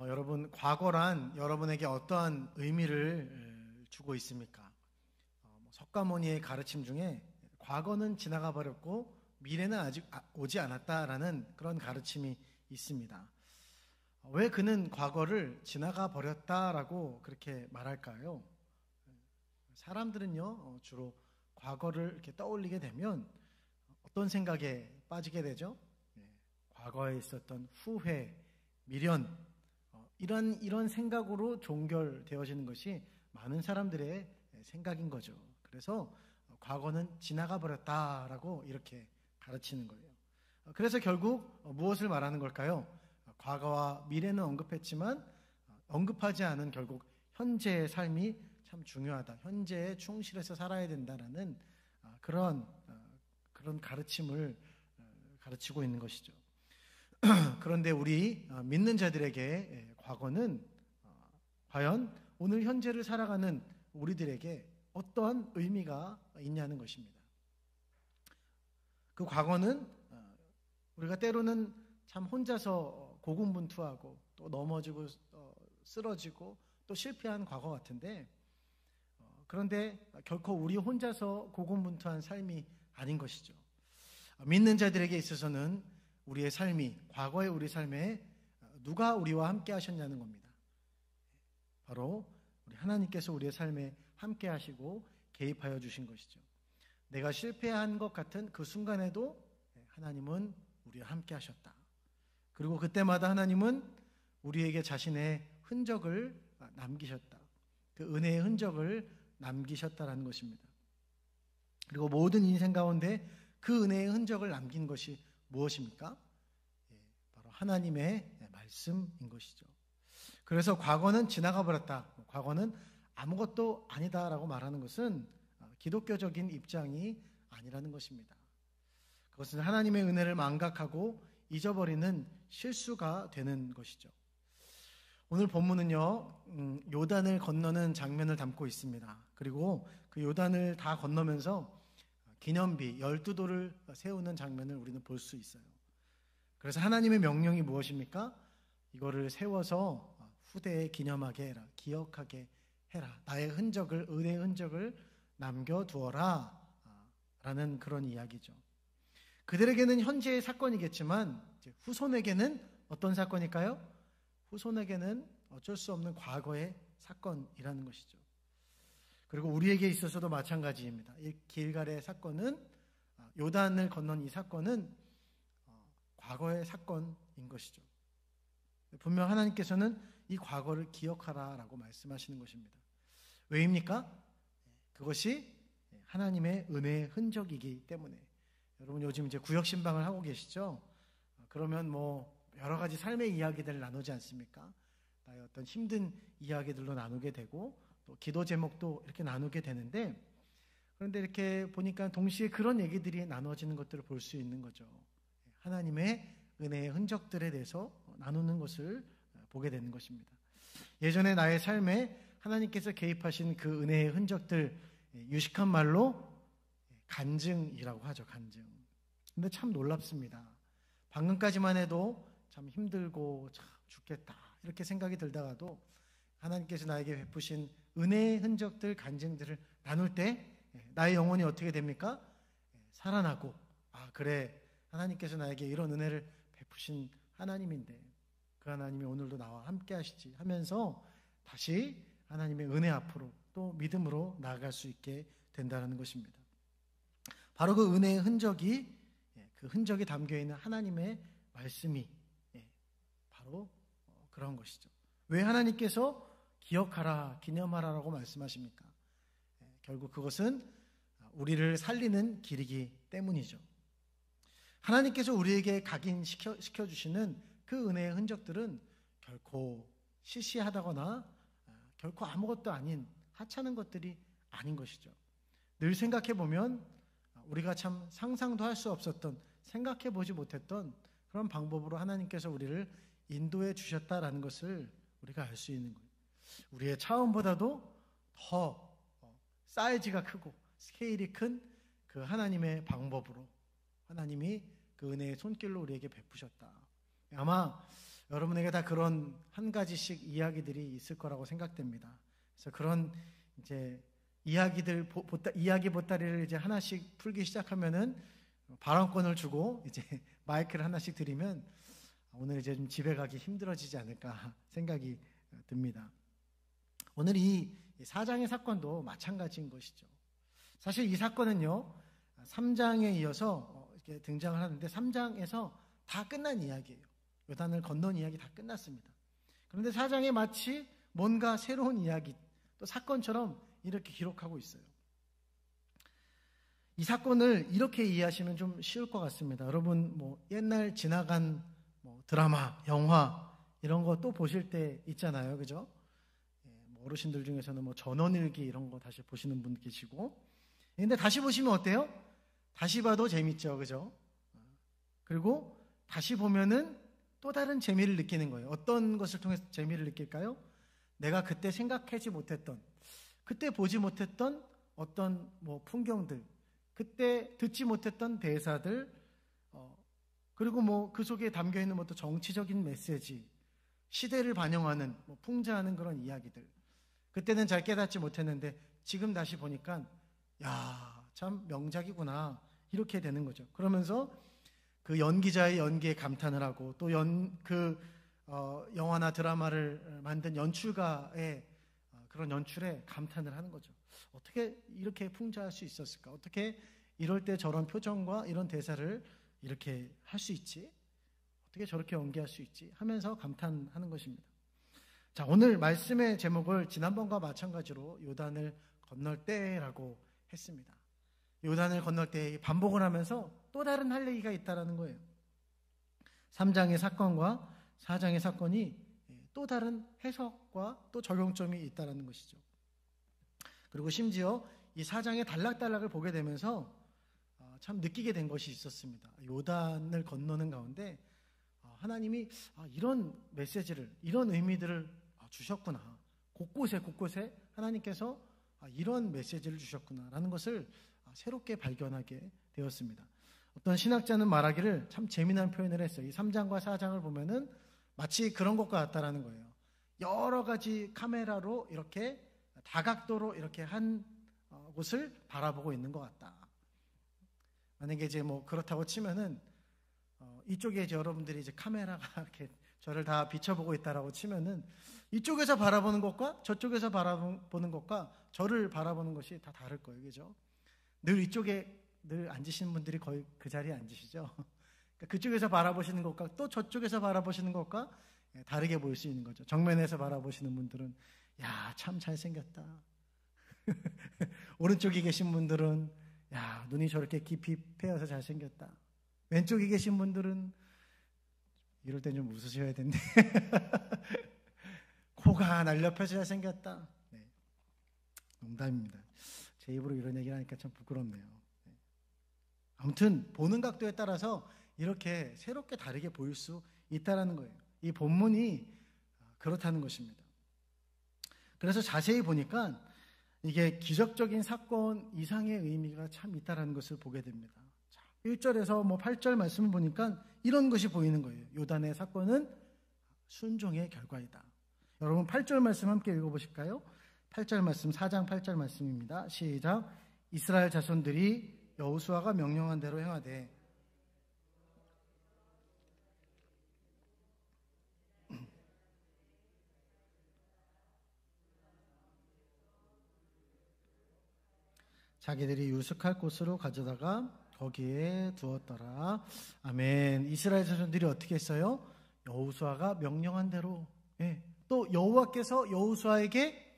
여러분, 과거란 여러분에게 어떠한 의미를 주고 있습니까? 석가모니의 가르침 중에 과거는 지나가 버렸고 미래는 아직 오지 않았다라는 그런 가르침이 있습니다. 왜 그는 과거를 지나가 버렸다라고 그렇게 말할까요? 사람들은요, 주로 과거를 이렇게 떠올리게 되면 어떤 생각에 빠지게 되죠? 과거에 있었던 후회, 미련, 이런 생각으로 종결되어지는 것이 많은 사람들의 생각인 거죠. 그래서 과거는 지나가 버렸다라고 이렇게 가르치는 거예요. 그래서 결국 무엇을 말하는 걸까요? 과거와 미래는 언급했지만 언급하지 않은 결국 현재의 삶이 참 중요하다. 현재에 충실해서 살아야 된다라는 그런 가르침을 가르치고 있는 것이죠. 그런데 우리 믿는 자들에게 과거는 과연 오늘 현재를 살아가는 우리들에게 어떠한 의미가 있냐는 것입니다. 그 과거는 우리가 때로는 참 혼자서 고군분투하고 또 넘어지고 쓰러지고 또 실패한 과거 같은데, 그런데 결코 우리 혼자서 고군분투한 삶이 아닌 것이죠. 믿는 자들에게 있어서는 우리의 삶이, 과거의 우리 삶에 누가 우리와 함께 하셨냐는 겁니다. 바로 우리 하나님께서 우리의 삶에 함께 하시고 개입하여 주신 것이죠. 내가 실패한 것 같은 그 순간에도 하나님은 우리와 함께 하셨다. 그리고 그때마다 하나님은 우리에게 자신의 흔적을 남기셨다. 그 은혜의 흔적을 남기셨다라는 것입니다. 그리고 모든 인생 가운데 그 은혜의 흔적을 남긴 것이 무엇입니까? 바로 하나님의 말씀인 것이죠. 그래서 과거는 지나가 버렸다, 과거는 아무것도 아니다라고 말하는 것은 기독교적인 입장이 아니라는 것입니다. 그것은 하나님의 은혜를 망각하고 잊어버리는 실수가 되는 것이죠. 오늘 본문은요, 요단을 건너는 장면을 담고 있습니다. 그리고 그 요단을 다 건너면서 기념비 12돌을 세우는 장면을 우리는 볼 수 있어요. 그래서 하나님의 명령이 무엇입니까? 이거를 세워서 후대에 기념하게 해라, 기억하게 해라, 나의 흔적을, 은혜의 흔적을 남겨두어라 라는 그런 이야기죠. 그들에게는 현재의 사건이겠지만 후손에게는 어떤 사건일까요? 후손에게는 어쩔 수 없는 과거의 사건이라는 것이죠. 그리고 우리에게 있어서도 마찬가지입니다. 이 길갈의 사건은, 요단을 건넌 이 사건은 과거의 사건인 것이죠. 분명 하나님께서는 이 과거를 기억하라라고 말씀하시는 것입니다. 왜입니까? 그것이 하나님의 은혜의 흔적이기 때문에. 여러분 요즘 이제 구역신방을 하고 계시죠? 그러면 여러 가지 삶의 이야기들을 나누지 않습니까? 나의 어떤 힘든 이야기들로 나누게 되고 또 기도 제목도 이렇게 나누게 되는데, 그런데 이렇게 보니까 동시에 그런 얘기들이 나눠지는 것들을 볼 수 있는 거죠. 하나님의 은혜의 흔적들에 대해서 나누는 것을 보게 되는 것입니다. 예전에 나의 삶에 하나님께서 개입하신 그 은혜의 흔적들, 유식한 말로 간증이라고 하죠. 간증. 근데 참 놀랍습니다. 방금까지만 해도 참 힘들고 참 죽겠다 이렇게 생각이 들다가도 하나님께서 나에게 베푸신 은혜의 흔적들, 간증들을 나눌 때 나의 영혼이 어떻게 됩니까? 살아나고, 그래, 하나님께서 나에게 이런 은혜를 베푸신 하나님인데 그 하나님이 오늘도 나와 함께 하시지 하면서 다시 하나님의 은혜 앞으로 또 믿음으로 나아갈 수 있게 된다는 것입니다. 바로 그 은혜의 흔적이, 그 흔적이 담겨있는 하나님의 말씀이 바로 그런 것이죠. 왜 하나님께서 기억하라, 기념하라라고 말씀하십니까? 결국 그것은 우리를 살리는 길이기 때문이죠. 하나님께서 우리에게 각인시켜주시는 그 은혜의 흔적들은 결코 시시하다거나 결코 아무것도 아닌 하찮은 것들이 아닌 것이죠. 늘 생각해보면 우리가 참 상상도 할 수 없었던, 생각해보지 못했던 그런 방법으로 하나님께서 우리를 인도해 주셨다라는 것을 우리가 알 수 있는 거예요. 우리의 차원보다도 더 사이즈가 크고 스케일이 큰 그 하나님의 방법으로 하나님이 그 은혜의 손길로 우리에게 베푸셨다. 아마 여러분에게 다 그런 한 가지씩 이야기들이 있을 거라고 생각됩니다. 그래서 그런 이제 이야기 보따리를 이제 하나씩 풀기 시작하면은 발언권을 주고 이제 마이크를 하나씩 드리면 오늘 이제 좀 집에 가기 힘들어지지 않을까 생각이 듭니다. 오늘 이 4장의 사건도 마찬가지인 것이죠. 사실 이 사건은요, 3장에 이어서 이렇게 등장을 하는데 3장에서 다 끝난 이야기예요. 요단을 건넌 이야기 다 끝났습니다. 그런데 4장에 마치 뭔가 새로운 이야기, 또 사건처럼 이렇게 기록하고 있어요. 이 사건을 이렇게 이해하시면 좀 쉬울 것 같습니다. 여러분, 옛날 지나간 드라마, 영화 이런 거 또 보실 때 있잖아요, 그죠? 어르신들 중에서는 전원일기 이런 거 다시 보시는 분 계시고, 근데 다시 보시면 어때요? 다시 봐도 재밌죠, 그죠? 그리고 다시 보면은 또 다른 재미를 느끼는 거예요. 어떤 것을 통해서 재미를 느낄까요? 내가 그때 생각하지 못했던, 그때 보지 못했던 어떤 풍경들, 그때 듣지 못했던 대사들, 그리고 그 속에 담겨있는 또 정치적인 메시지, 시대를 반영하는 풍자하는 그런 이야기들, 그때는 잘 깨닫지 못했는데 지금 다시 보니까 야, 참 명작이구나 이렇게 되는 거죠. 그러면서 그 연기자의 연기에 감탄을 하고 또 영화나 드라마를 만든 연출가의 그런 연출에 감탄을 하는 거죠. 어떻게 이렇게 풍자할 수 있었을까? 어떻게 이럴 때 저런 표정과 이런 대사를 이렇게 할 수 있지? 어떻게 저렇게 연기할 수 있지? 하면서 감탄하는 것입니다. 자, 오늘 말씀의 제목을 지난번과 마찬가지로 요단을 건널 때라고 했습니다. 요단을 건널 때 반복을 하면서 또 다른 할 얘기가 있다는 거예요. 3장의 사건과 4장의 사건이 또 다른 해석과 또 적용점이 있다는 것이죠. 그리고 심지어 이 4장의 단락단락을 보게 되면서 참 느끼게 된 것이 있었습니다. 요단을 건너는 가운데 하나님이 이런 메시지를, 이런 의미들을 주셨구나. 곳곳에 하나님께서 이런 메시지를 주셨구나라는 것을 새롭게 발견하게 되었습니다. 어떤 신학자는 말하기를 참 재미난 표현을 했어요. 이 3장과 4장을 보면은 마치 그런 것과 같다라는 거예요. 여러 가지 카메라로 이렇게 다각도로 이렇게 한 곳을 바라보고 있는 것 같다. 만약에 이제 그렇다고 치면은 이쪽에 이제 여러분들이 이제 카메라가 이렇게 저를 다 비춰보고 있다라고 치면은 이쪽에서 바라보는 것과 저쪽에서 바라보는 것과 저를 바라보는 것이 다 다를 거예요, 그죠? 늘 이쪽에 늘 앉으시는 분들이 거의 그 자리에 앉으시죠. 그러니까 그쪽에서 바라보시는 것과 또 저쪽에서 바라보시는 것과 다르게 보일 수 있는 거죠. 정면에서 바라보시는 분들은 야, 참 잘생겼다. 오른쪽에 계신 분들은 야, 눈이 저렇게 깊이 패여서 잘생겼다. 왼쪽에 계신 분들은 이럴 땐 좀 웃으셔야 되는데 코가 날렵해서 잘생겼다. 네. 농담입니다. 제 입으로 이런 얘기를 하니까 참 부끄럽네요. 네. 아무튼 보는 각도에 따라서 이렇게 새롭게 다르게 보일 수 있다는 거예요. 이 본문이 그렇다는 것입니다. 그래서 자세히 보니까 이게 기적적인 사건 이상의 의미가 참 있다는 것을 보게 됩니다. 1절에서 8절 말씀을 보니까 이런 것이 보이는 거예요. 요단의 사건은 순종의 결과이다. 여러분 8절 말씀 함께 읽어보실까요? 8절 말씀, 4장 8절 말씀입니다. 시작. 이스라엘 자손들이 여호수아가 명령한 대로 행하되 자기들이 유숙할 곳으로 가져다가 거기에 두었더라. 아멘. 이스라엘 자손들이 어떻게 했어요? 여호수아가 명령한 대로, 또 여호와께서 여호수아에게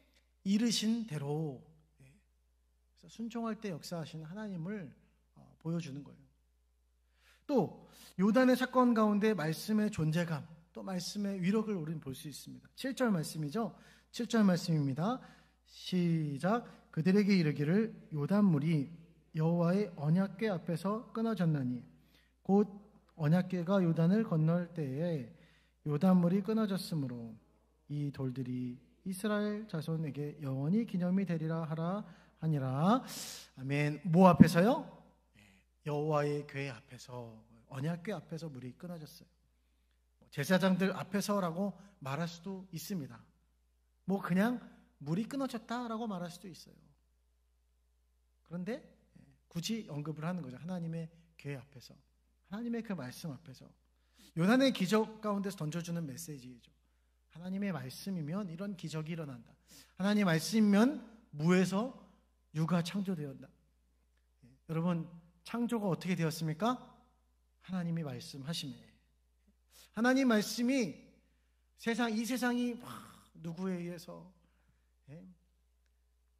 이르신 대로, 그래서 순종할 때 역사하시는 하나님을 보여주는 거예요. 또 요단의 사건 가운데 말씀의 존재감, 또 말씀의 위력을 우리는 볼 수 있습니다. 7절 말씀이죠. 7절 말씀입니다. 시작. 그들에게 이르기를 요단물이 여호와의 언약궤 앞에서 끊어졌나니 곧 언약궤가 요단을 건널 때에 요단물이 끊어졌으므로 이 돌들이 이스라엘 자손에게 영원히 기념이 되리라 하라 하니라. 아멘. 뭐 앞에서요? 여호와의 궤 앞에서, 언약궤 앞에서 물이 끊어졌어요. 제사장들 앞에서라고 말할 수도 있습니다. 뭐 그냥 물이 끊어졌다라고 말할 수도 있어요. 그런데 굳이 언급을 하는 거죠. 하나님의 교회 앞에서, 하나님의 그 말씀 앞에서. 요난의 기적 가운데서 던져주는 메시지죠. 하나님의 말씀이면 이런 기적이 일어난다. 하나님의 말씀이면 무에서 유가 창조되었다. 여러분, 창조가 어떻게 되었습니까? 하나님이 말씀하심에. 하나님 말씀이 이 세상이 누구에 의해서,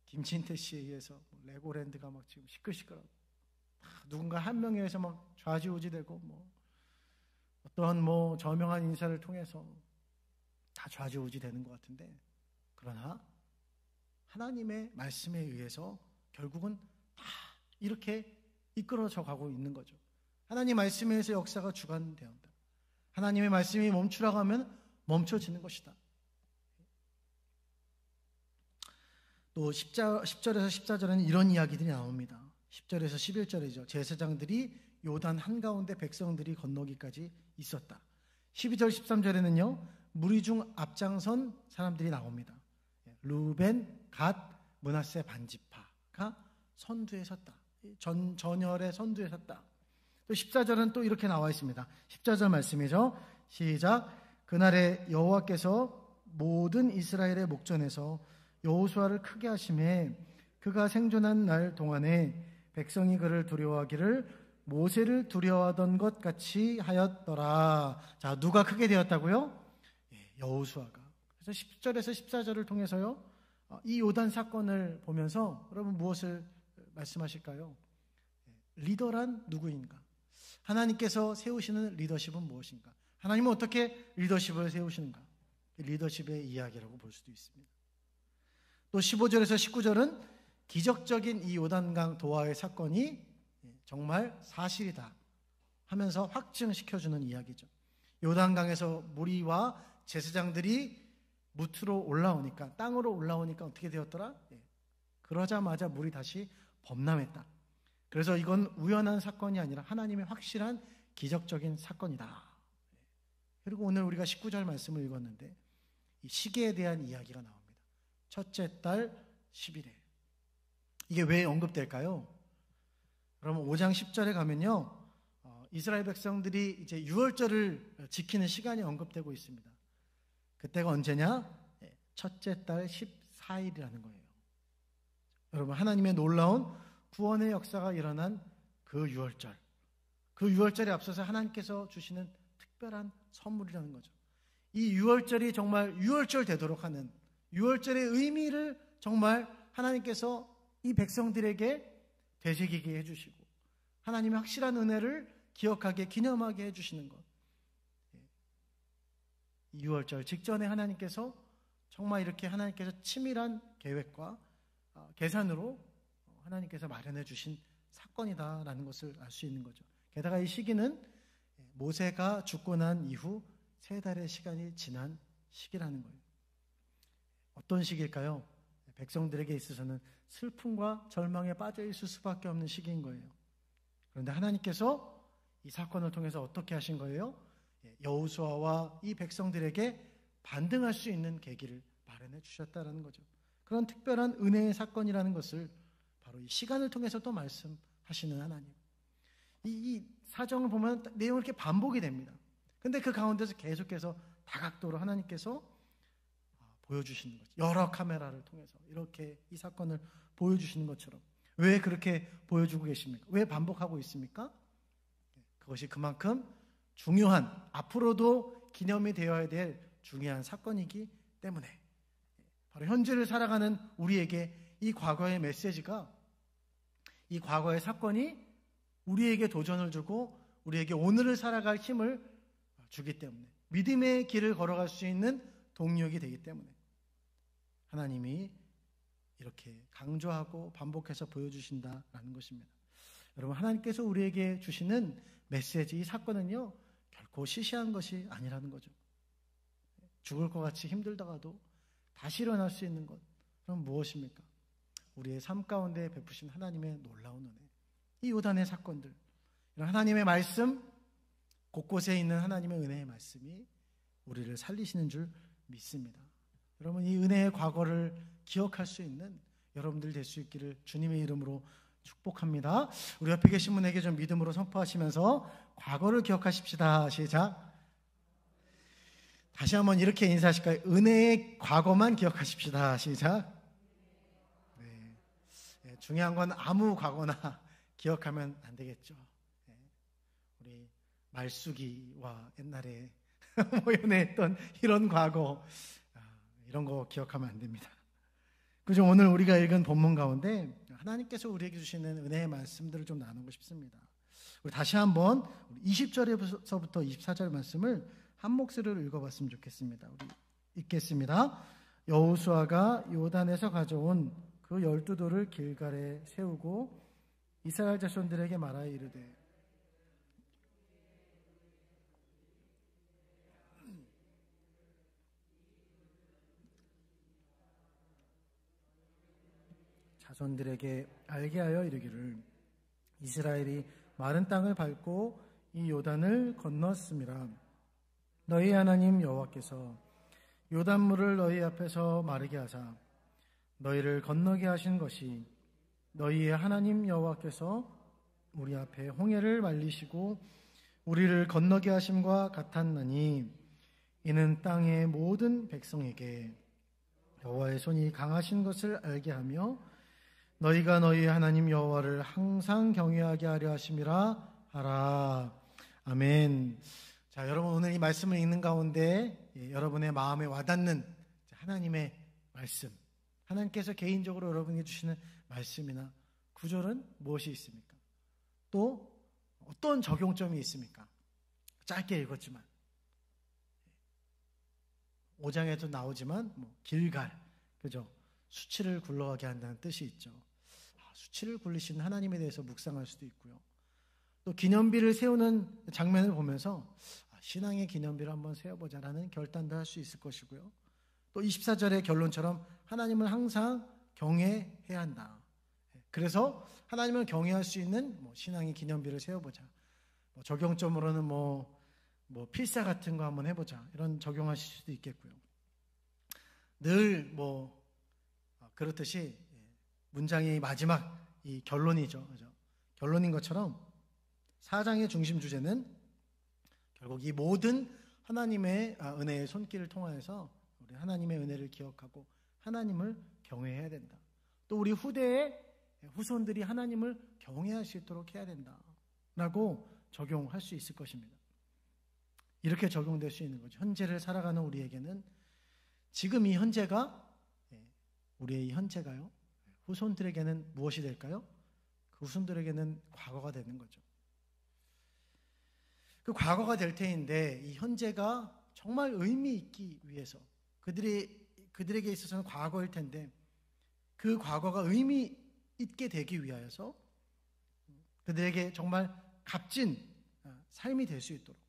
김진태 씨에 의해서 레고랜드가 막 지금 시끌시끌하고, 누군가 한 명에 의해서 막 좌지우지되고, 어떤 저명한 인사를 통해서 다 좌지우지되는 것 같은데, 그러나 하나님의 말씀에 의해서 결국은 다 이렇게 이끌어져 가고 있는 거죠. 하나님 말씀에 의해서 역사가 주관되었다. 하나님의 말씀이 멈추라고 하면 멈춰지는 것이다. 또 10절에서 14절에는 이런 이야기들이 나옵니다. 10절에서 11절이죠. 제사장들이 요단 한가운데 백성들이 건너기까지 있었다. 12절 13절에는요, 무리 중 앞장선 사람들이 나옵니다. 루벤, 갓, 므낫세 반지파가 선두에 섰다. 전열의 선두에 섰다. 또 14절은 또 이렇게 나와 있습니다. 14절 말씀이죠. 시작. 그날에 여호와께서 모든 이스라엘의 목전에서 여호수아를 크게 하심에 그가 생존한 날 동안에 백성이 그를 두려워하기를 모세를 두려워하던 것 같이 하였더라. 자, 누가 크게 되었다고요? 여호수아가. 그래서 10절에서 14절을 통해서요, 이 요단 사건을 보면서 여러분 무엇을 말씀하실까요? 리더란 누구인가? 하나님께서 세우시는 리더십은 무엇인가? 하나님은 어떻게 리더십을 세우시는가? 리더십의 이야기라고 볼 수도 있습니다. 또 15절에서 19절은 기적적인 이 요단강 도하의 사건이 정말 사실이다 하면서 확증시켜주는 이야기죠. 요단강에서 무리와 제사장들이 무트로 올라오니까, 땅으로 올라오니까 어떻게 되었더라? 그러자마자 물이 다시 범람했다. 그래서 이건 우연한 사건이 아니라 하나님의 확실한 기적적인 사건이다. 그리고 오늘 우리가 19절 말씀을 읽었는데 이 시계에 대한 이야기가 나옵니다. 첫째 달 10일에. 이게 왜 언급될까요? 그러면 5장 10절에 가면요, 이스라엘 백성들이 이제 유월절을 지키는 시간이 언급되고 있습니다. 그때가 언제냐? 첫째 달 14일이라는 거예요. 여러분, 하나님의 놀라운 구원의 역사가 일어난 그 유월절, 그 유월절에 앞서서 하나님께서 주시는 특별한 선물이라는 거죠. 이 유월절이 정말 유월절 되도록 하는, 유월절의 의미를 정말 하나님께서 이 백성들에게 되새기게 해주시고 하나님의 확실한 은혜를 기억하게, 기념하게 해주시는 것. 유월절 직전에 하나님께서 정말 이렇게 하나님께서 치밀한 계획과 계산으로 하나님께서 마련해 주신 사건이다라는 것을 알 수 있는 거죠. 게다가 이 시기는 모세가 죽고 난 이후 3달의 시간이 지난 시기라는 거예요. 어떤 시기일까요? 백성들에게 있어서는 슬픔과 절망에 빠져 있을 수밖에 없는 시기인 거예요. 그런데 하나님께서 이 사건을 통해서 어떻게 하신 거예요? 여호수아와 이 백성들에게 반등할 수 있는 계기를 마련해 주셨다는 거죠. 그런 특별한 은혜의 사건이라는 것을 바로 이 시간을 통해서 또 말씀하시는 하나님. 이 사정을 보면 내용이 이렇게 반복이 됩니다. 근데 그 가운데서 계속해서 다각도로 하나님께서 보여주시는 거죠. 여러 카메라를 통해서 이렇게 이 사건을 보여주시는 것처럼. 왜 그렇게 보여주고 계십니까? 왜 반복하고 있습니까? 그것이 그만큼 중요한, 앞으로도 기념이 되어야 될 중요한 사건이기 때문에 바로 현재를 살아가는 우리에게 이 과거의 메시지가, 이 과거의 사건이 우리에게 도전을 주고 우리에게 오늘을 살아갈 힘을 주기 때문에, 믿음의 길을 걸어갈 수 있는 동력이 되기 때문에 하나님이 이렇게 강조하고 반복해서 보여주신다라는 것입니다. 여러분, 하나님께서 우리에게 주시는 메시지, 이 사건은요 결코 시시한 것이 아니라는 거죠. 죽을 것 같이 힘들다가도 다시 일어날 수 있는 것, 그럼 무엇입니까? 우리의 삶 가운데 베푸신 하나님의 놀라운 은혜, 이 요단의 사건들, 이런 하나님의 말씀, 곳곳에 있는 하나님의 은혜의 말씀이 우리를 살리시는 줄 믿습니다. 여러분, 이 은혜의 과거를 기억할 수 있는 여러분들 될 수 있기를 주님의 이름으로 축복합니다. 우리 옆에 계신 분에게 좀 믿음으로 선포하시면서 과거를 기억하십시다. 시작. 다시 한번 이렇게 인사하실까요? 은혜의 과거만 기억하십시다. 시작. 네. 중요한 건 아무 과거나 기억하면 안 되겠죠. 우리 말숙이와 옛날에 연애했던 이런 과거, 이런 거 기억하면 안 됩니다. 그죠? 오늘 우리가 읽은 본문 가운데 하나님께서 우리에게 주시는 은혜의 말씀들을 좀 나누고 싶습니다. 우리 다시 한번 20절에서부터 24절 말씀을 한 목소리로 읽어봤으면 좋겠습니다. 우리 읽겠습니다. 여호수아가 요단에서 가져온 그 12돌을 길갈에 세우고 이스라엘 자손들에게 말하여 이르되 자손들에게 알게 하여 이르기를 이스라엘이 마른 땅을 밟고 이 요단을 건넜음이라. 너희 하나님 여호와께서 요단물을 너희 앞에서 마르게 하사 너희를 건너게 하신 것이 너희의 하나님 여호와께서 우리 앞에 홍해를 말리시고 우리를 건너게 하심과 같았나니 이는 땅의 모든 백성에게 여호와의 손이 강하신 것을 알게 하며 너희가 너희 하나님 여호와를 항상 경외하게 하려 하심이라 하라. 아멘. 자, 여러분, 오늘 이 말씀을 읽는 가운데 여러분의 마음에 와닿는 하나님의 말씀, 하나님께서 개인적으로 여러분에게 주시는 말씀이나 구절은 무엇이 있습니까? 또 어떤 적용점이 있습니까? 짧게 읽었지만 5장에도 나오지만 길갈, 그죠? 수치를 굴러가게 한다는 뜻이 있죠. 수치를 굴리시는 하나님에 대해서 묵상할 수도 있고요. 또 기념비를 세우는 장면을 보면서 신앙의 기념비를 한번 세워보자라는 결단도 할 수 있을 것이고요. 또 24절의 결론처럼 하나님을 항상 경외해야 한다. 그래서 하나님을 경외할 수 있는 신앙의 기념비를 세워보자. 적용점으로는 필사 같은 거 한번 해보자. 이런 적용하실 수도 있겠고요. 늘 그렇듯이 문장의 마지막 이 결론이죠. 그죠? 결론인 것처럼 4장의 중심 주제는 결국 이 모든 하나님의 은혜의 손길을 통하여서 우리 하나님의 은혜를 기억하고 하나님을 경외해야 된다. 또 우리 후대의 후손들이 하나님을 경외할 수 있도록 해야 된다라고 적용할 수 있을 것입니다. 이렇게 적용될 수 있는 거죠. 현재를 살아가는 우리에게는 지금 이 현재가 우리의 이 현재가요. 후손들에게는 무엇이 될까요? 그 후손들에게는 과거가 되는 거죠. 그 과거가 될 테인데 이 현재가 정말 의미 있기 위해서 그들에게 있어서는 과거일 텐데 그 과거가 의미 있게 되기 위하여서 그들에게 정말 값진 삶이 될 수 있도록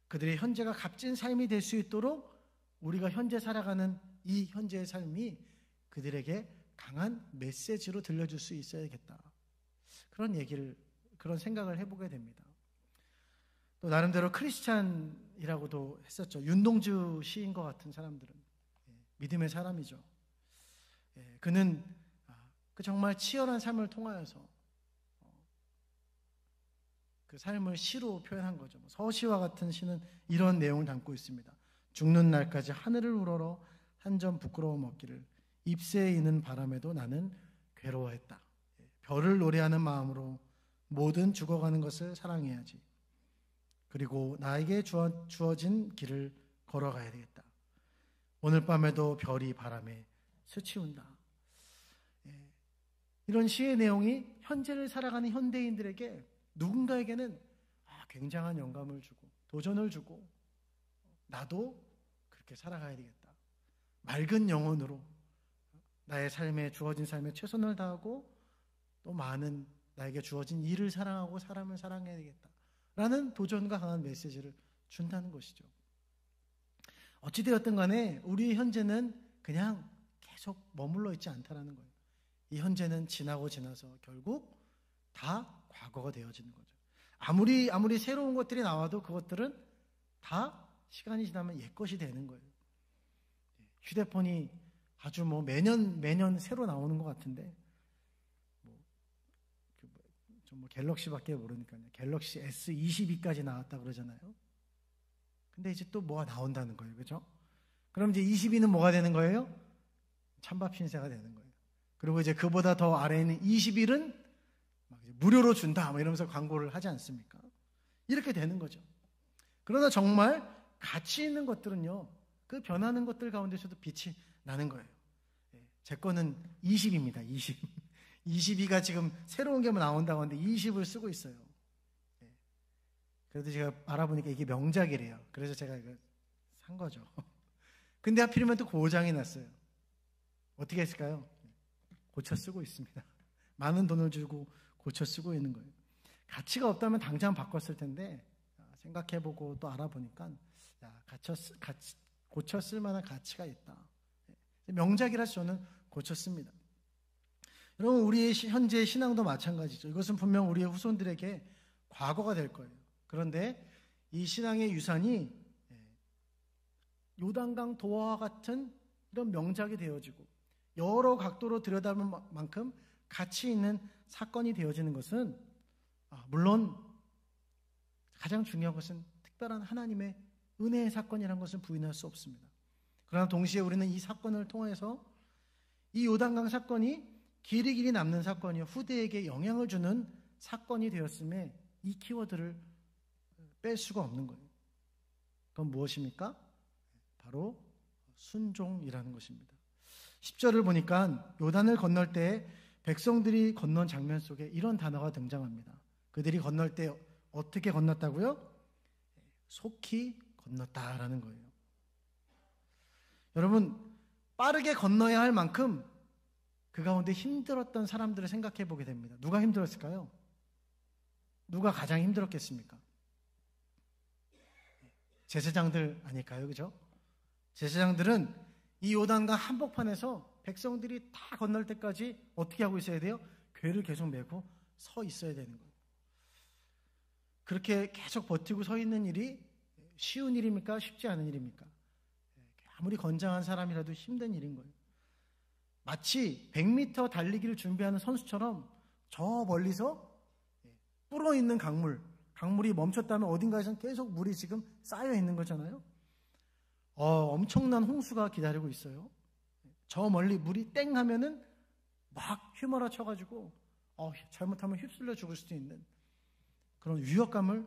그들의 현재가 값진 삶이 될 수 있도록 우리가 현재 살아가는 이 현재의 삶이 그들에게 강한 메시지로 들려줄 수 있어야겠다. 그런 생각을 해보게 됩니다. 또 나름대로 크리스찬이라고도 했었죠. 윤동주 시인 것 같은 사람들은 믿음의 사람이죠. 그는 그 정말 치열한 삶을 통하여서 그 삶을 시로 표현한 거죠. 서시와 같은 시는 이런 내용을 담고 있습니다. 죽는 날까지 하늘을 우러러 한 점 부끄러움 없기를 잎새에 있는 바람에도 나는 괴로워했다. 별을 노래하는 마음으로 모든 죽어가는 것을 사랑해야지. 그리고 나에게 주어진 길을 걸어가야 되겠다. 오늘 밤에도 별이 바람에 스치운다. 이런 시의 내용이 현재를 살아가는 현대인들에게 누군가에게는 굉장한 영감을 주고 도전을 주고 나도 그렇게 살아가야 되겠다. 맑은 영혼으로 나의 삶에 주어진 삶에 최선을 다하고 또 많은 나에게 주어진 일을 사랑하고 사람을 사랑해야 되겠다. 라는 도전과 강한 메시지를 준다는 것이죠. 어찌되었든 간에 우리의 현재는 그냥 계속 머물러 있지 않다라는 거예요. 이 현재는 지나고 지나서 결국 다 과거가 되어지는 거죠. 아무리 새로운 것들이 나와도 그것들은 다 시간이 지나면 옛 것이 되는 거예요. 휴대폰이 아주 매년 새로 나오는 것 같은데, 좀 갤럭시밖에 모르니까요. 갤럭시 S22까지 나왔다 그러잖아요. 근데 이제 또 뭐가 나온다는 거예요. 그죠? 그럼 이제 22는 뭐가 되는 거예요? 찬밥 신세가 되는 거예요. 그리고 이제 그보다 더 아래에 있는 21은 무료로 준다 이러면서 광고를 하지 않습니까? 이렇게 되는 거죠. 그러나 정말 가치 있는 것들은요, 그 변하는 것들 가운데서도 빛이 나는 거예요. 제 거는 20입니다. 20. 22가 지금 새로운 게 나온다고 하는데 20을 쓰고 있어요. 그래도 제가 알아보니까 이게 명작이래요. 그래서 제가 이거 산 거죠. 근데 하필이면 또 고장이 났어요. 어떻게 했을까요? 고쳐 쓰고 있습니다. 많은 돈을 주고 고쳐 쓰고 있는 거예요. 가치가 없다면 당장 바꿨을 텐데, 생각해보고 또 알아보니까 고쳐 쓸 만한 가치가 있다. 명작이라서 저는 고쳐 씁니다. 여러분, 우리의 현재의 신앙도 마찬가지죠. 이것은 분명 우리의 후손들에게 과거가 될 거예요. 그런데 이 신앙의 유산이 요단강 도화와 같은 이런 명작이 되어지고 여러 각도로 들여다볼 만큼 가치 있는 사건이 되어지는 것은, 물론 가장 중요한 것은 특별한 하나님의 은혜의 사건이라는 것은 부인할 수 없습니다. 그러나 동시에 우리는 이 사건을 통해서 이 요단강 사건이 길이 남는 사건이요, 후대에게 영향을 주는 사건이 되었음에 이 키워드를 뺄 수가 없는 거예요. 그건 무엇입니까? 바로 순종이라는 것입니다. 10절을 보니까 요단을 건널 때 백성들이 건넌 장면 속에 이런 단어가 등장합니다. 그들이 건널 때 어떻게 건넜다고요? 속히 건넜다라는 거예요. 여러분, 빠르게 건너야 할 만큼 그 가운데 힘들었던 사람들을 생각해 보게 됩니다. 누가 힘들었을까요? 누가 가장 힘들었겠습니까? 제사장들 아닐까요? 그죠? 제사장들은 이 요단강 한복판에서 백성들이 다 건널 때까지 어떻게 하고 있어야 돼요? 궤를 계속 메고 서 있어야 되는 거예요. 그렇게 계속 버티고 서 있는 일이 쉬운 일입니까? 쉽지 않은 일입니까? 아무리 건장한 사람이라도 힘든 일인 거예요. 마치 100m 달리기를 준비하는 선수처럼 저 멀리서 불어있는 강물이 멈췄다면 어딘가에선 계속 물이 지금 쌓여 있는 거잖아요. 엄청난 홍수가 기다리고 있어요. 저 멀리 물이 땡 하면은 막 휘몰아 쳐가지고 잘못하면 휩쓸려 죽을 수도 있는 그런 위협감을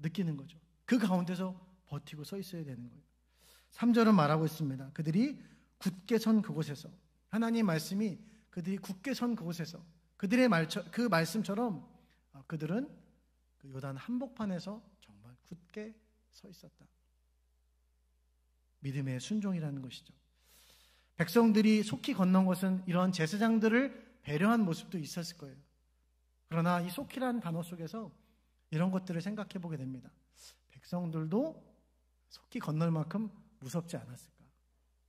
느끼는 거죠. 그 가운데서 버티고 서 있어야 되는 거예요. 3절은 말하고 있습니다. 그들이 굳게 선 그곳에서, 하나님의 말씀이 그들이 굳게 선 그곳에서, 그들의 그 말씀처럼 그들은 그 요단 한복판에서 정말 굳게 서 있었다. 믿음의 순종이라는 것이죠. 백성들이 속히 건넌 것은 이런 제사장들을 배려한 모습도 있었을 거예요. 그러나 이 속히라는 단어 속에서 이런 것들을 생각해 보게 됩니다. 백성들도 속히 건널 만큼 무섭지 않았을까?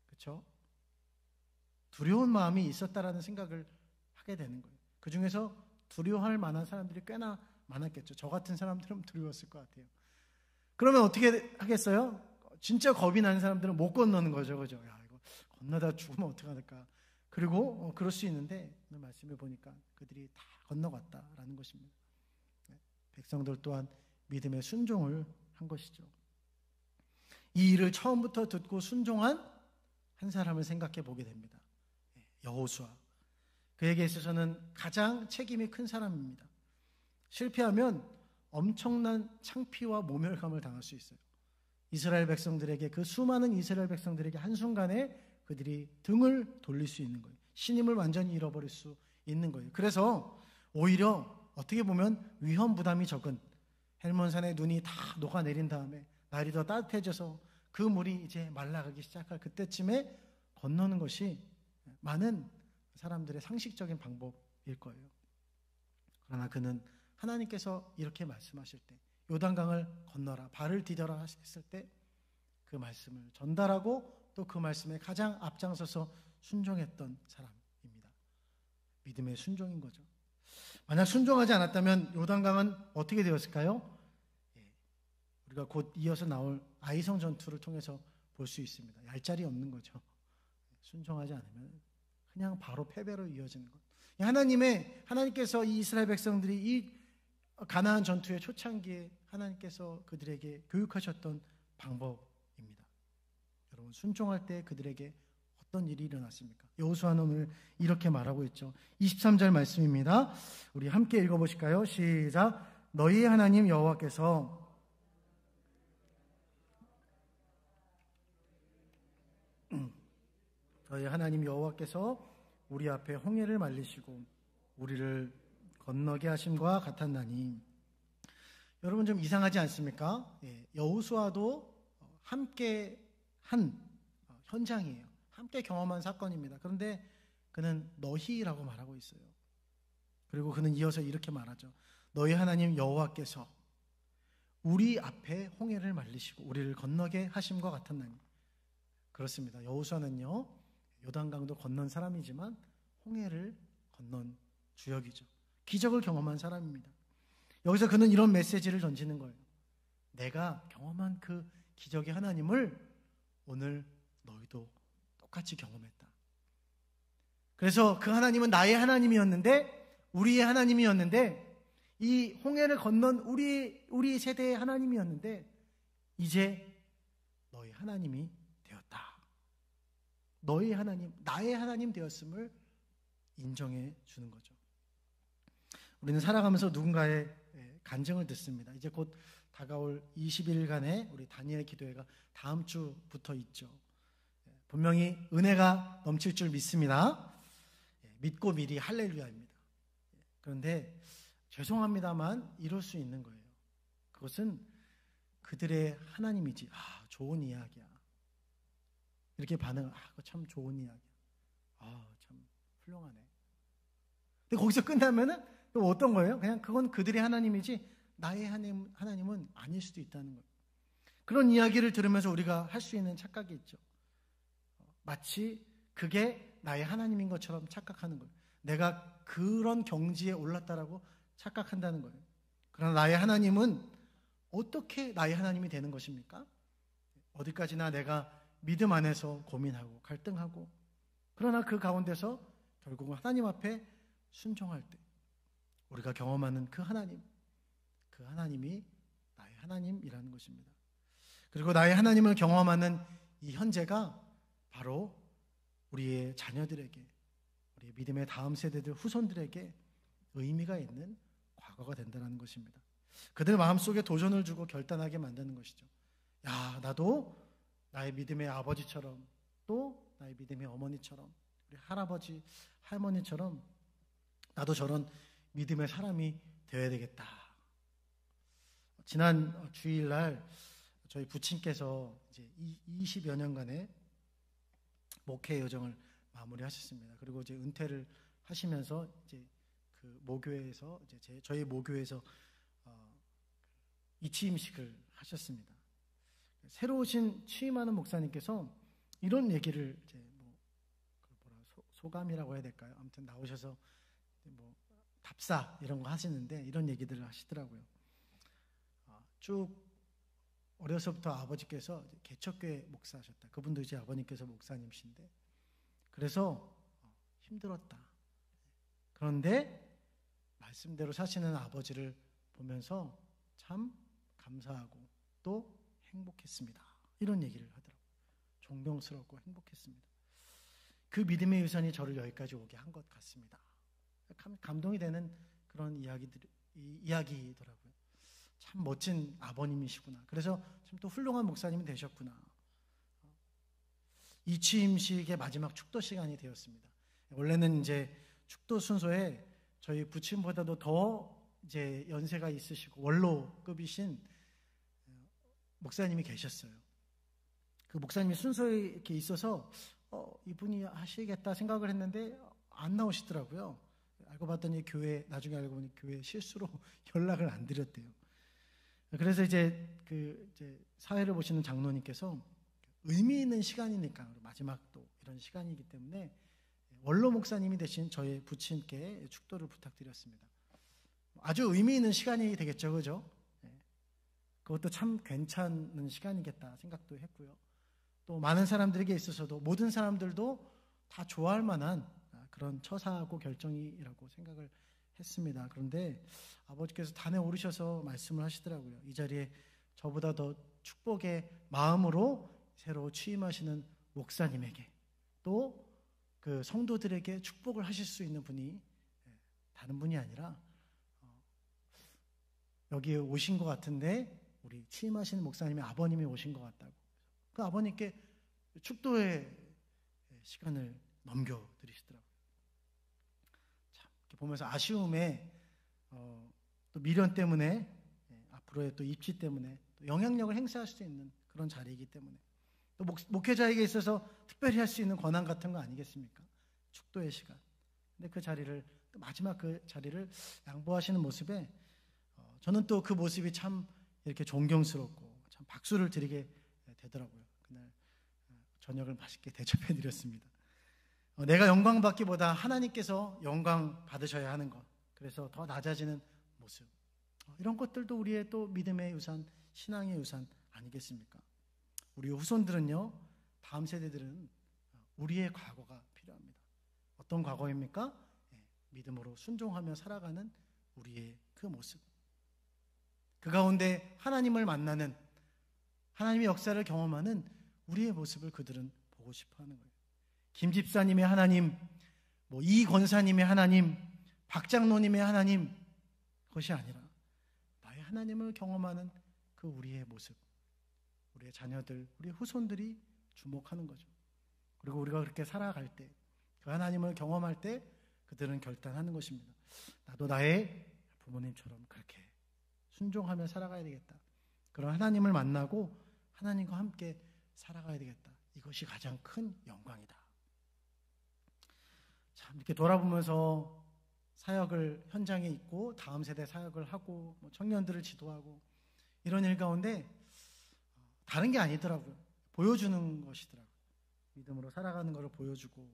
그렇죠? 두려운 마음이 있었다라는 생각을 하게 되는 거예요. 그 중에서 두려워할 만한 사람들이 꽤나 많았겠죠. 저 같은 사람들은 두려웠을 것 같아요. 그러면 어떻게 하겠어요? 진짜 겁이 나는 사람들은 못 건너는 거죠. 그죠? 야, 이거 건너다 죽으면 어떡할까? 그리고 그럴 수 있는데 오늘 말씀을 보니까 그들이 다 건너갔다라는 것입니다. 백성들 또한 믿음의 순종을 한 것이죠. 이 일을 처음부터 듣고 순종한 한 사람을 생각해 보게 됩니다. 여호수아. 그에게 있어서는 가장 책임이 큰 사람입니다. 실패하면 엄청난 창피와 모멸감을 당할 수 있어요. 이스라엘 백성들에게, 그 수많은 이스라엘 백성들에게 한순간에 그들이 등을 돌릴 수 있는 거예요. 신임을 완전히 잃어버릴 수 있는 거예요. 그래서 오히려 어떻게 보면 위험 부담이 적은 헬몬산의 눈이 다 녹아내린 다음에 날이 더 따뜻해져서 그 물이 이제 말라가기 시작할 그때쯤에 건너는 것이 많은 사람들의 상식적인 방법일 거예요. 그러나 그는 하나님께서 이렇게 말씀하실 때, 요단강을 건너라, 발을 디뎌라 했을 때 그 말씀을 전달하고 또 그 말씀에 가장 앞장서서 순종했던 사람입니다. 믿음의 순종인 거죠. 만약 순종하지 않았다면 요단강은 어떻게 되었을까요? 우리가 곧 이어서 나올 아이성 전투를 통해서 볼 수 있습니다. 얄짤이 없는 거죠. 순종하지 않으면 그냥 바로 패배로 이어지는 것. 하나님께서 이 이스라엘 백성들이 이 가나안 전투의 초창기에 하나님께서 그들에게 교육하셨던 방법입니다. 여러분, 순종할 때 그들에게 어떤 일이 일어났습니까? 여호수아는 오늘 이렇게 말하고 있죠. 23절 말씀입니다. 우리 함께 읽어보실까요? 시작. 너희 하나님 여호와께서 너희 하나님 여호와께서 우리 앞에 홍해를 말리시고 우리를 건너게 하심과 같았나니. 여러분, 좀 이상하지 않습니까? 여호수아도 함께 한 현장이에요. 함께 경험한 사건입니다. 그런데 그는 너희라고 말하고 있어요. 그리고 그는 이어서 이렇게 말하죠. 너희 하나님 여호와께서 우리 앞에 홍해를 말리시고 우리를 건너게 하심과 같았나니. 그렇습니다. 여호수아는요, 요단강도 건넌 사람이지만 홍해를 건넌 주역이죠. 기적을 경험한 사람입니다. 여기서 그는 이런 메시지를 던지는 거예요. 내가 경험한 그 기적의 하나님을 오늘 너희도 똑같이 경험했다. 그래서 그 하나님은 나의 하나님이었는데, 우리의 하나님이었는데, 이 홍해를 건넌 우리 세대의 하나님이었는데 이제 너희 하나님이 되었다. 너희 하나님, 나의 하나님 되었음을 인정해 주는 거죠. 우리는 살아가면서 누군가의 간증을 듣습니다. 이제 곧 다가올 20일간의 우리 다니엘 기도회가 다음 주부터 있죠. 분명히 은혜가 넘칠 줄 믿습니다. 믿고 미리 할렐루야입니다. 그런데 죄송합니다만 이럴 수 있는 거예요. 그것은 그들의 하나님이지. 좋은 이야기야. 이렇게 그거 참 좋은 이야기야. 참 훌륭하네. 근데 거기서 끝나면은 또 어떤 거예요? 그냥 그건 그들의 하나님이지 나의 하나님은 아닐 수도 있다는 거예요. 그런 이야기를 들으면서 우리가 할 수 있는 착각이 있죠. 마치 그게 나의 하나님인 것처럼 착각하는 거예요. 내가 그런 경지에 올랐다라고 착각한다는 거예요. 그러나 나의 하나님은 어떻게 나의 하나님이 되는 것입니까? 어디까지나 내가 믿음 안에서 고민하고 갈등하고, 그러나 그 가운데서 결국은 하나님 앞에 순종할 때 우리가 경험하는 그 하나님이 나의 하나님이라는 것입니다. 그리고 나의 하나님을 경험하는 이 현재가 바로 우리의 자녀들에게, 우리의 믿음의 다음 세대들, 후손들에게 의미가 있는 과거가 된다는 것입니다. 그들 마음속에 도전을 주고 결단하게 만드는 것이죠. 나도 나의 믿음의 아버지처럼, 또 나의 믿음의 어머니처럼, 우리 할아버지, 할머니처럼 나도 저런 믿음의 사람이 되어야 되겠다. 지난 주일날 저희 부친께서 이제 20여 년간의 목회 여정을 마무리하셨습니다. 그리고 이제 은퇴를 하시면서 이제 그 모교회에서 저희 모교회에서 이취임식을 하셨습니다. 새로 오신 취임하는 목사님께서 이런 얘기를 소감이라고 해야 될까요? 아무튼 나오셔서 답사 이런 거 하시는데 이런 얘기들을 하시더라고요. 쭉 어려서부터 아버지께서 개척교회 목사하셨다. 그분도 이제 아버님께서 목사님이신데, 그래서 힘들었다. 그런데 말씀대로 사시는 아버지를 보면서 참 감사하고 또 행복했습니다. 이런 얘기를 하더라고요. 존경스럽고 행복했습니다. 그 믿음의 유산이 저를 여기까지 오게 한 것 같습니다. 감동이 되는 그런 이야기더라고요. 참 멋진 아버님이시구나. 그래서 참 또 훌륭한 목사님이 되셨구나. 이 취임식의 마지막 축도 시간이 되었습니다. 원래는 이제 축도 순서에 저희 부친보다도 더 이제 연세가 있으시고 원로급이신 목사님이 계셨어요. 그 목사님이 순서에 이렇게 있어서 이분이 하시겠다 생각을 했는데 안 나오시더라고요. 알고 봤더니 나중에 알고 보니 교회 실수로 연락을 안 드렸대요. 그래서 이제 사회를 보시는 장로님께서 의미 있는 시간이니까 마지막 또 이런 시간이기 때문에 원로 목사님이 되신 저희 부친께 축도를 부탁드렸습니다. 아주 의미 있는 시간이 되겠죠, 그죠? 그것도 참 괜찮은 시간이겠다 생각도 했고요. 또 많은 사람들에게 있어서도 모든 사람들도 다 좋아할 만한 그런 처사하고 결정이라고 생각을 했습니다. 그런데 아버지께서 단에 오르셔서 말씀을 하시더라고요. 이 자리에 저보다 더 축복의 마음으로 새로 취임하시는 목사님에게 또 그 성도들에게 축복을 하실 수 있는 분이 다른 분이 아니라 여기에 오신 것 같은데 우리 취임하시는 목사님의 아버님이 오신 것 같다고. 그 아버님께 축도의 시간을 넘겨드리시더라고요. 참, 이렇게 보면서 아쉬움에 또 미련 때문에 앞으로의 또 입지 때문에 또 영향력을 행사할 수 있는 그런 자리이기 때문에 또 목회자에게 있어서 특별히 할 수 있는 권한 같은 거 아니겠습니까? 축도의 시간. 근데 그 자리를 또 마지막 그 자리를 양보하시는 모습에 저는 또 그 모습이 참 이렇게 존경스럽고 참 박수를 드리게 되더라고요. 그날 저녁을 맛있게 대접해 드렸습니다. 내가 영광 받기보다 하나님께서 영광 받으셔야 하는 것, 그래서 더 낮아지는 모습, 이런 것들도 우리의 또 믿음의 유산, 신앙의 유산 아니겠습니까? 우리 후손들은요, 다음 세대들은 우리의 과거가 필요합니다. 어떤 과거입니까? 믿음으로 순종하며 살아가는 우리의 그 모습, 그 가운데 하나님을 만나는, 하나님의 역사를 경험하는 우리의 모습을 그들은 보고 싶어하는 거예요. 김 집사님의 하나님, 이 권사님의 하나님, 박 장로님의 하나님, 그것이 아니라 나의 하나님을 경험하는 그 우리의 모습, 우리의 자녀들, 우리의 후손들이 주목하는 거죠. 그리고 우리가 그렇게 살아갈 때, 그 하나님을 경험할 때 그들은 결단하는 것입니다. 나도 나의 부모님처럼 그렇게 순종하며 살아가야 되겠다. 그런 하나님을 만나고 하나님과 함께 살아가야 되겠다. 이것이 가장 큰 영광이다. 참 이렇게 돌아보면서 사역을 현장에 있고 다음 세대 사역을 하고 청년들을 지도하고 이런 일 가운데 다른 게 아니더라고요. 보여주는 것이더라고요. 믿음으로 살아가는 것을 보여주고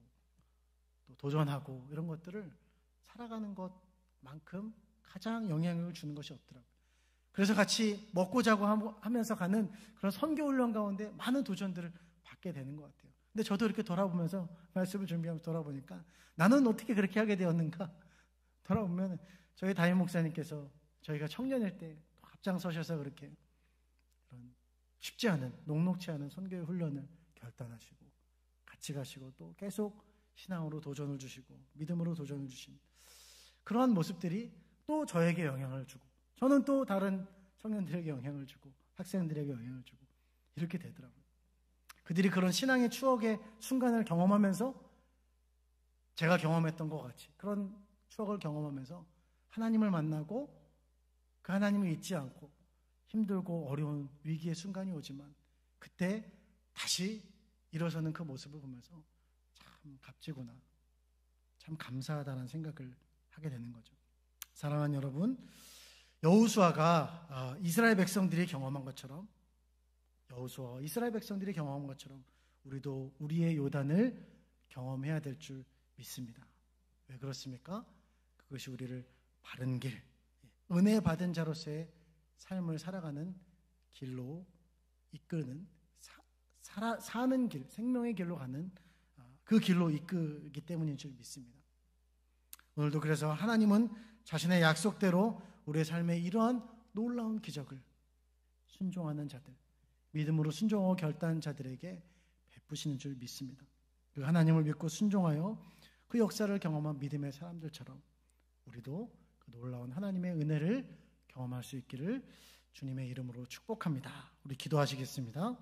또 도전하고 이런 것들을 살아가는 것만큼 가장 영향력을 주는 것이 없더라고요. 그래서 같이 먹고 자고 하면서 가는 그런 선교 훈련 가운데 많은 도전들을 받게 되는 것 같아요. 근데 저도 이렇게 돌아보면서 말씀을 준비하면서 돌아보니까 나는 어떻게 그렇게 하게 되었는가? 돌아보면 저희 담임 목사님께서 저희가 청년일 때 앞장서셔서 그렇게 그런 쉽지 않은, 녹록치 않은 선교의 훈련을 결단하시고 같이 가시고 또 계속 신앙으로 도전을 주시고 믿음으로 도전을 주신 그러한 모습들이 또 저에게 영향을 주고 저는 또 다른 청년들에게 영향을 주고 학생들에게 영향을 주고 이렇게 되더라고요. 그들이 그런 신앙의 추억의 순간을 경험하면서 제가 경험했던 것 같이 그런 추억을 경험하면서 하나님을 만나고 그 하나님을 잊지 않고 힘들고 어려운 위기의 순간이 오지만 그때 다시 일어서는 그 모습을 보면서 참 값지구나, 참 감사하다는 생각을 하게 되는 거죠. 사랑하는 여러분, 여호수아가 이스라엘 백성들이 경험한 것처럼 여호수아 이스라엘 백성들이 경험한 것처럼 우리도 우리의 요단을 경험해야 될 줄 믿습니다. 왜 그렇습니까? 그것이 우리를 바른 길, 은혜 받은 자로서의 삶을 살아가는 길로 이끄는 사는 길, 생명의 길로 가는 그 길로 이끄기 때문인 줄 믿습니다. 오늘도 그래서 하나님은 자신의 약속대로 우리의 삶에 이러한 놀라운 기적을 순종하는 자들, 믿음으로 순종하고 결단한 자들에게 베푸시는 줄 믿습니다. 그 하나님을 믿고 순종하여 그 역사를 경험한 믿음의 사람들처럼 우리도 그 놀라운 하나님의 은혜를 경험할 수 있기를 주님의 이름으로 축복합니다. 우리 기도하시겠습니다.